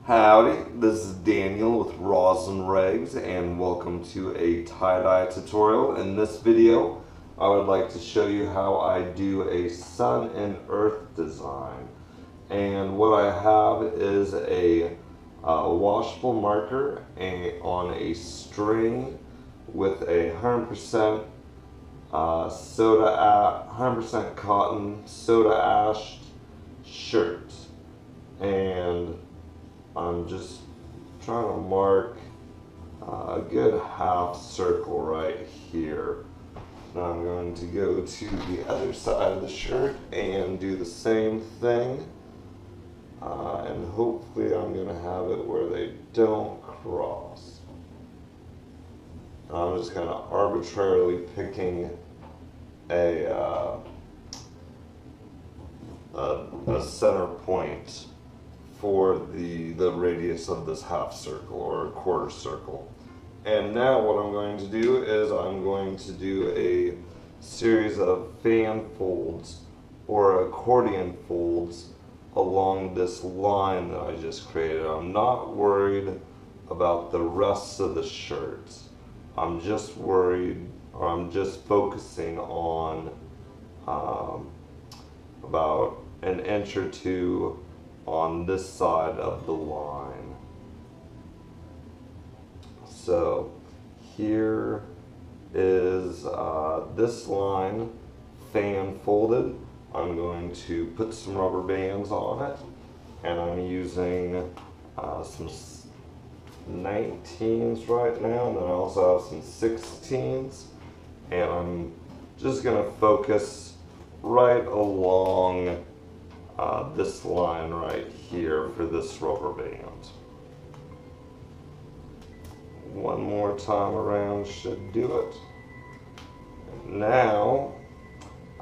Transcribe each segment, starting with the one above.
Howdy, this is Daniel with Roslyn Rags and welcome to a tie-dye tutorial. In this video, I would like to show you how I do a sun and earth design. And what I have is a washable marker on a string with a 100% 100% cotton soda ash shirt. And I'm just trying to mark a good half circle right here. Now I'm going to go to the other side of the shirt and do the same thing. And hopefully I'm going to have it where they don't cross. I'm just kind of arbitrarily picking a center point for the radius of this half circle or a quarter circle. And now what I'm going to do is I'm going to do a series of fan folds or accordion folds along this line that I just created. I'm not worried about the rest of the shirt. I'm just worried, or I'm just focusing on about an inch or two on this side of the line. So here is this line fan folded. I'm going to put some rubber bands on it, and I'm using some 19s right now, and then I also have some 16s, and I'm just going to focus right along this line right here for this rubber band. One more time around should do it. Now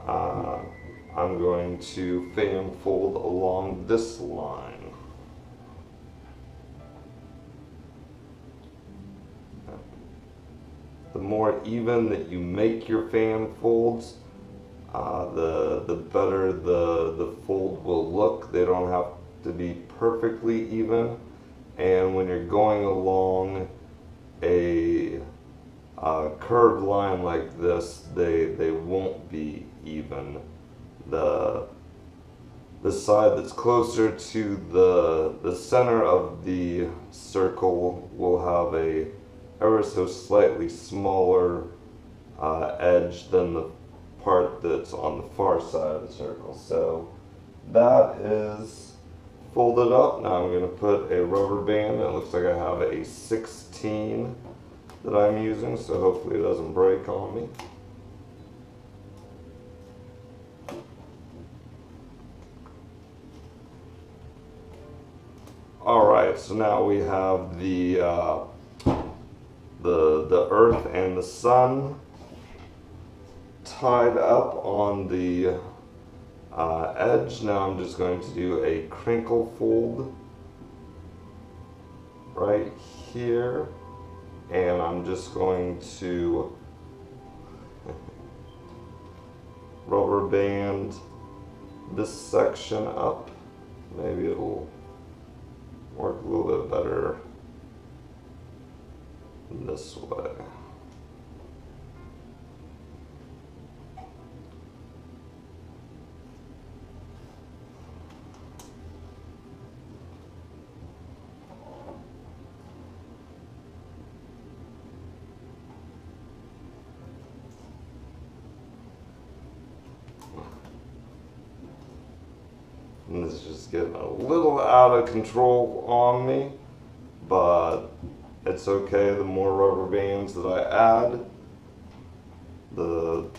I'm going to fan fold along this line. The more even that you make your fan folds, the better the fold will look. They don't have to be perfectly even, and when you're going along a curved line like this, they won't be even. The side that's closer to the center of the circle will have a ever so slightly smaller edge than the part that's on the far side of the circle. So that is folded up. Now I'm going to put a rubber band. It looks like I have a 16 that I'm using, so hopefully it doesn't break on me. Alright, so now we have the earth and the sun tied up on the edge. Now I'm just going to do a crinkle fold right here, and I'm just going to rubber band this section up. Maybe it'll work a little bit better this way. And this is just getting a little out of control on me, but it's okay. The more rubber bands that I add, it'll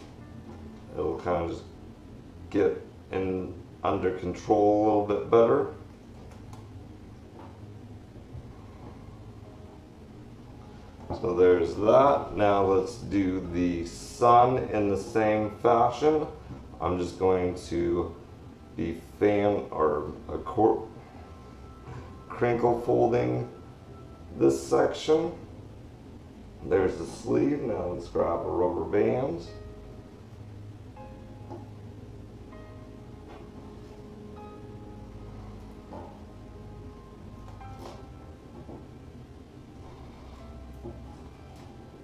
kind of just get under control a little bit better. So there's that. Now let's do the sun in the same fashion. I'm just going to be crinkle folding this section. There's the sleeve. Now let's grab a rubber band.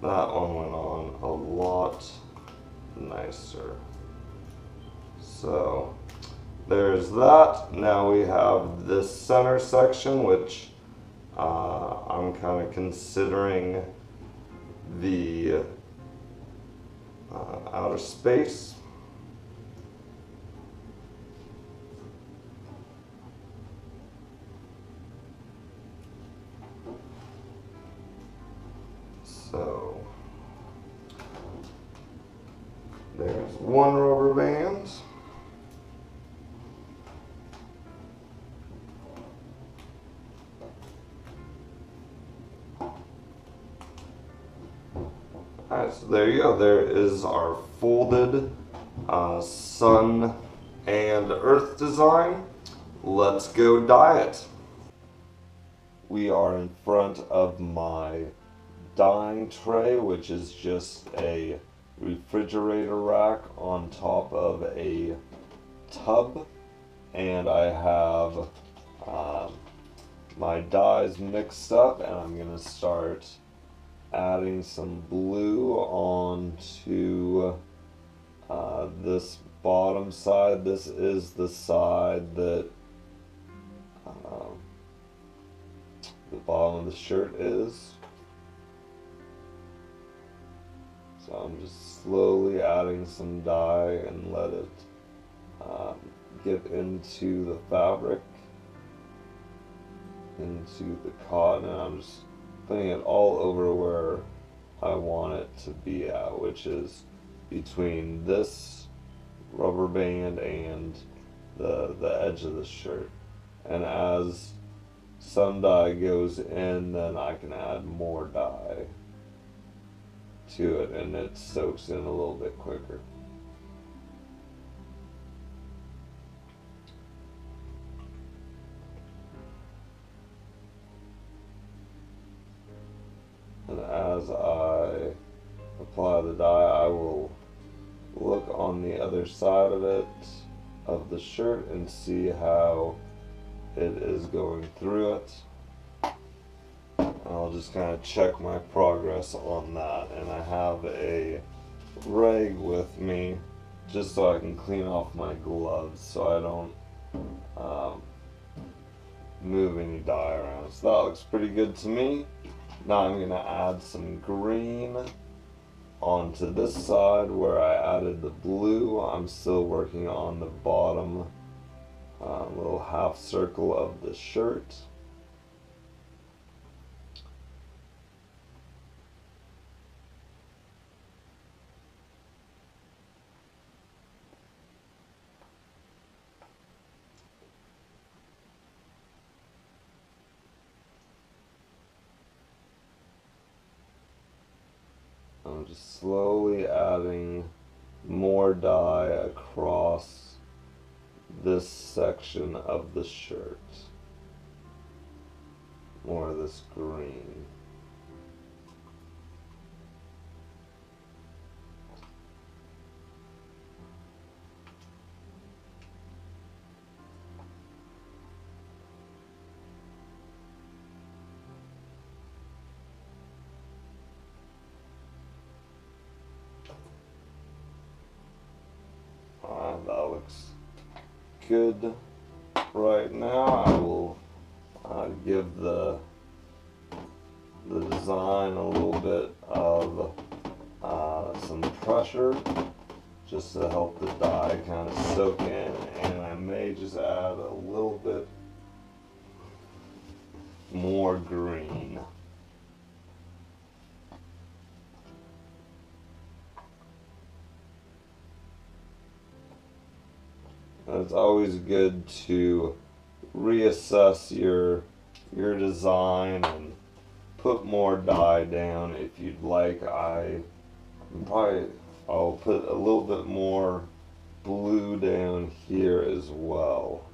That one went on a lot nicer. So there's that. Now we have this center section, which I'm kind of considering the outer space. So there's one rubber band. Alright, so there you go. There is our folded sun and earth design. Let's go dye it. We are in front of my dyeing tray, which is just a refrigerator rack on top of a tub, and I have my dyes mixed up, and I'm gonna start adding some blue onto this bottom side. This is the side that the bottom of the shirt is. So I'm just slowly adding some dye and let it get into the fabric, into the cotton, and I'm just putting it all over where I want it to be at, which is between this rubber band and the edge of the shirt. And as some dye goes in, then I can add more dye to it, and it soaks in a little bit quicker. And as I apply the dye, I will look on the other side of it, of the shirt, and see how it is going through it. I'll just kind of check my progress on that, and I have a rag with me just so I can clean off my gloves so I don't move any dye around. So that looks pretty good to me. Now I'm going to add some green onto this side where I added the blue. I'm still working on the bottom little half circle of the shirt. I'm just slowly adding more dye across this section of the shirt. More of this green. That looks good right now. I will give the design a little bit of some pressure just to help the dye kind of soak in, and I may just add a little bit more green. It's always good to reassess your design and put more dye down if you'd like. I'll put a little bit more blue down here as well.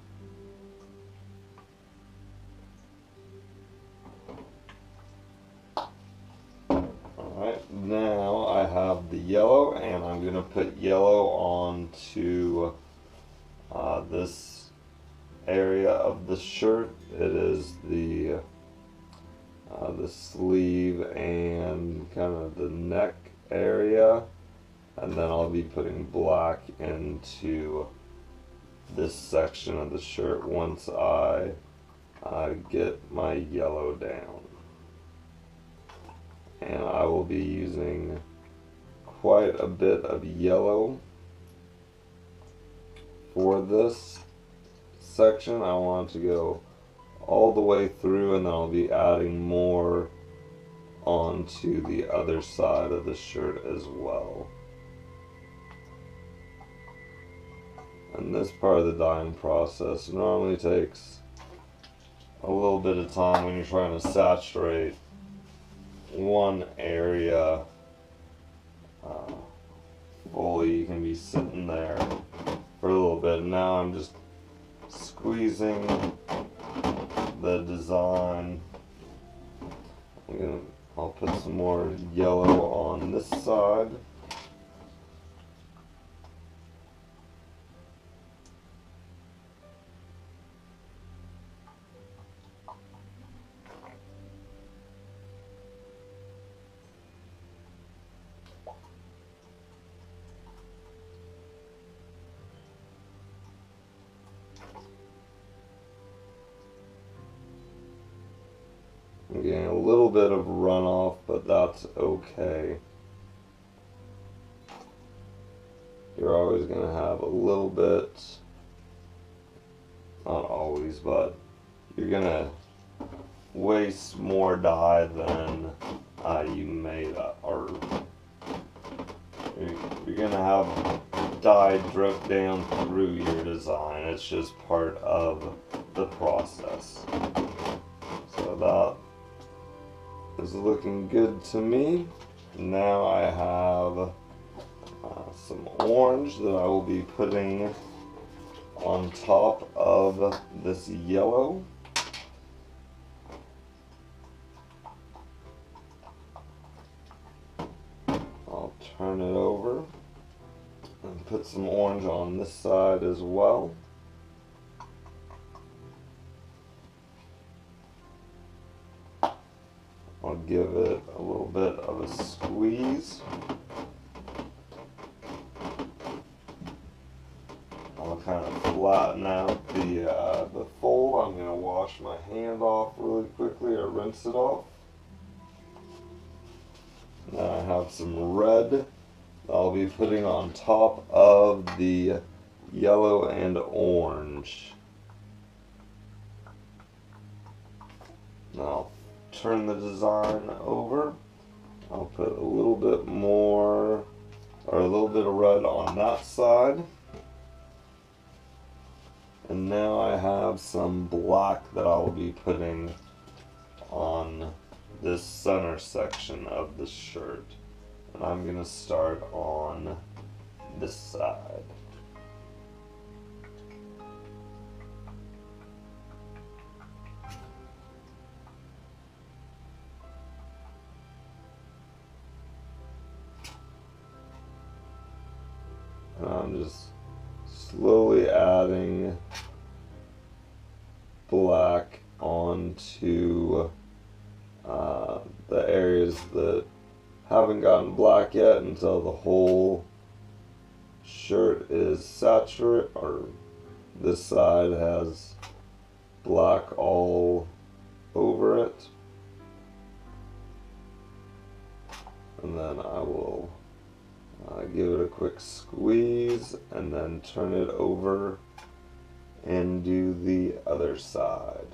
Alright, now I have the yellow, and I'm going to put yellow onto this area of the shirt. It is the the sleeve and kind of the neck area, and then I'll be putting black into this section of the shirt once I get my yellow down. And I will be using quite a bit of yellow for this section. I want to go all the way through, and then I'll be adding more onto the other side of the shirt as well. And this part of the dyeing process normally takes a little bit of time when you're trying to saturate one area fully. You can be sitting there for a little bit. Now I'm just squeezing the design. I'll put some more yellow on this side. I'm getting a little bit of runoff, but that's okay. You're always going to have a little bit, not always, but you're going to waste more dye than you made, or you're going to have dye drip down through your design. It's just part of the process. So that is looking good to me. Now I have some orange that I will be putting on top of this yellow. I'll turn it over and put some orange on this side as well. I'll give it a little bit of a squeeze. I'll kind of flatten out the fold. I'm going to wash my hand off really quickly, or rinse it off. Now I have some red that I'll be putting on top of the yellow and orange. Now turn the design over. I'll put a little bit more, or a little bit of red on that side. And now I have some black that I will be putting on this center section of the shirt. And I'm going to start on this side. And I'm just slowly adding black onto the areas that haven't gotten black yet, until the whole shirt is saturated, or this side has black all over it. And then I will give it a quick squeeze and then turn it over and do the other side.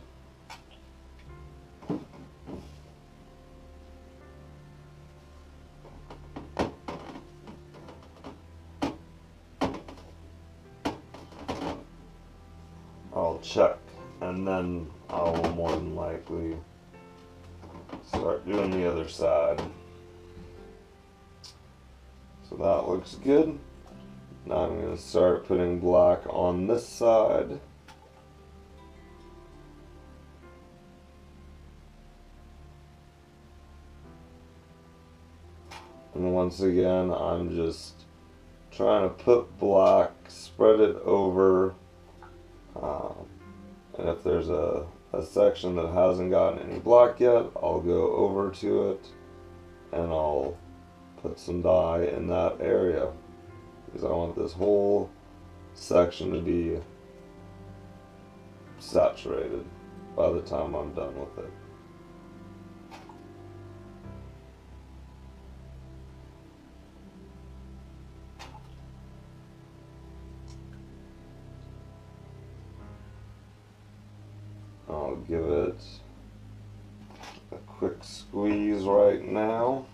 I'll check, and then I will more than likely start doing the other side. So that looks good. Now I'm going to start putting black on this side. And once again, I'm just trying to put black, spread it over, and if there's a a section that hasn't gotten any black yet, I'll go over to it and I'll put some dye in that area because I want this whole section to be saturated by the time I'm done with it. I'll give it a quick squeeze right now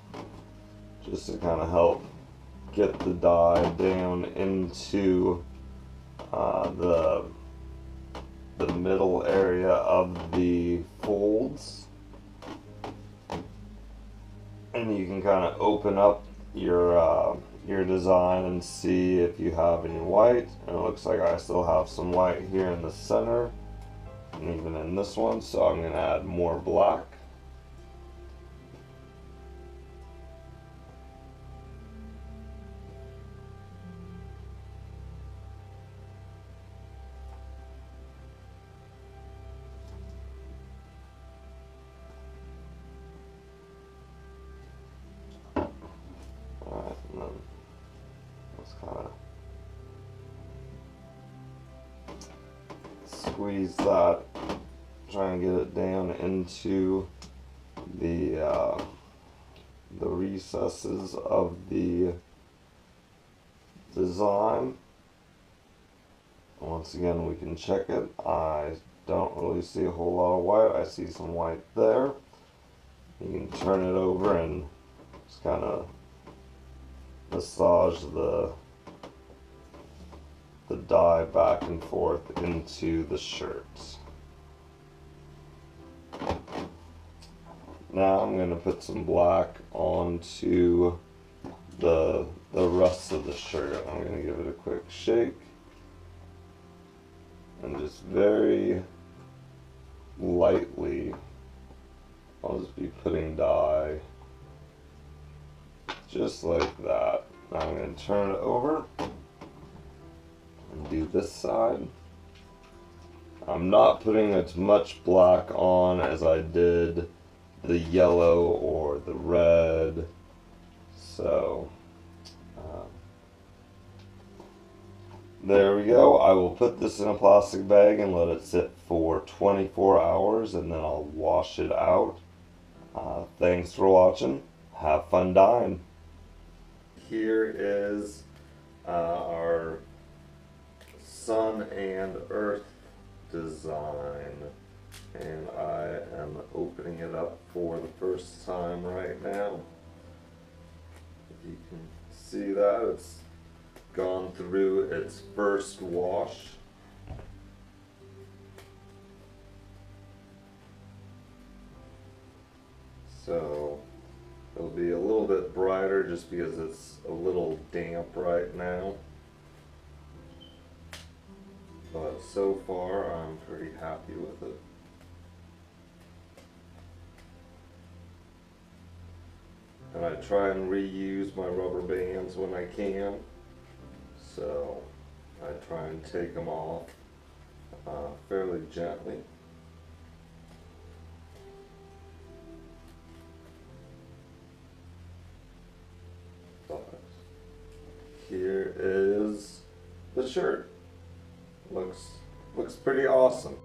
just to kind of help get the dye down into the middle area of the folds, and you can kind of open up your design and see if you have any white. And it looks like I still have some white here in the center and even in this one, so I'm going to add more black. Alright, and then let's kind of squeeze that, try and get it down into the recesses of the design. Once again, we can check it. I don't really see a whole lot of white. I see some white there. You can turn it over and just kind of massage the dye back and forth into the shirts. Now I'm going to put some black onto the rest of the shirt. I'm going to give it a quick shake and just very lightly I'll just be putting dye just like that. Now I'm going to turn it over and do this side. I'm not putting as much black on as I did the yellow or the red, so there we go. I will put this in a plastic bag and let it sit for 24 hours and then I'll wash it out. Thanks for watching. Have fun dyeing. Here is our sun and earth design, and I am opening it up for the first time right now. If you can see that, it's gone through its first wash. So it'll be a little bit brighter just because it's a little damp right now. But so far I'm pretty happy with it. And I try and reuse my rubber bands when I can. So I try and take them off fairly gently. But here is the shirt. Looks pretty awesome.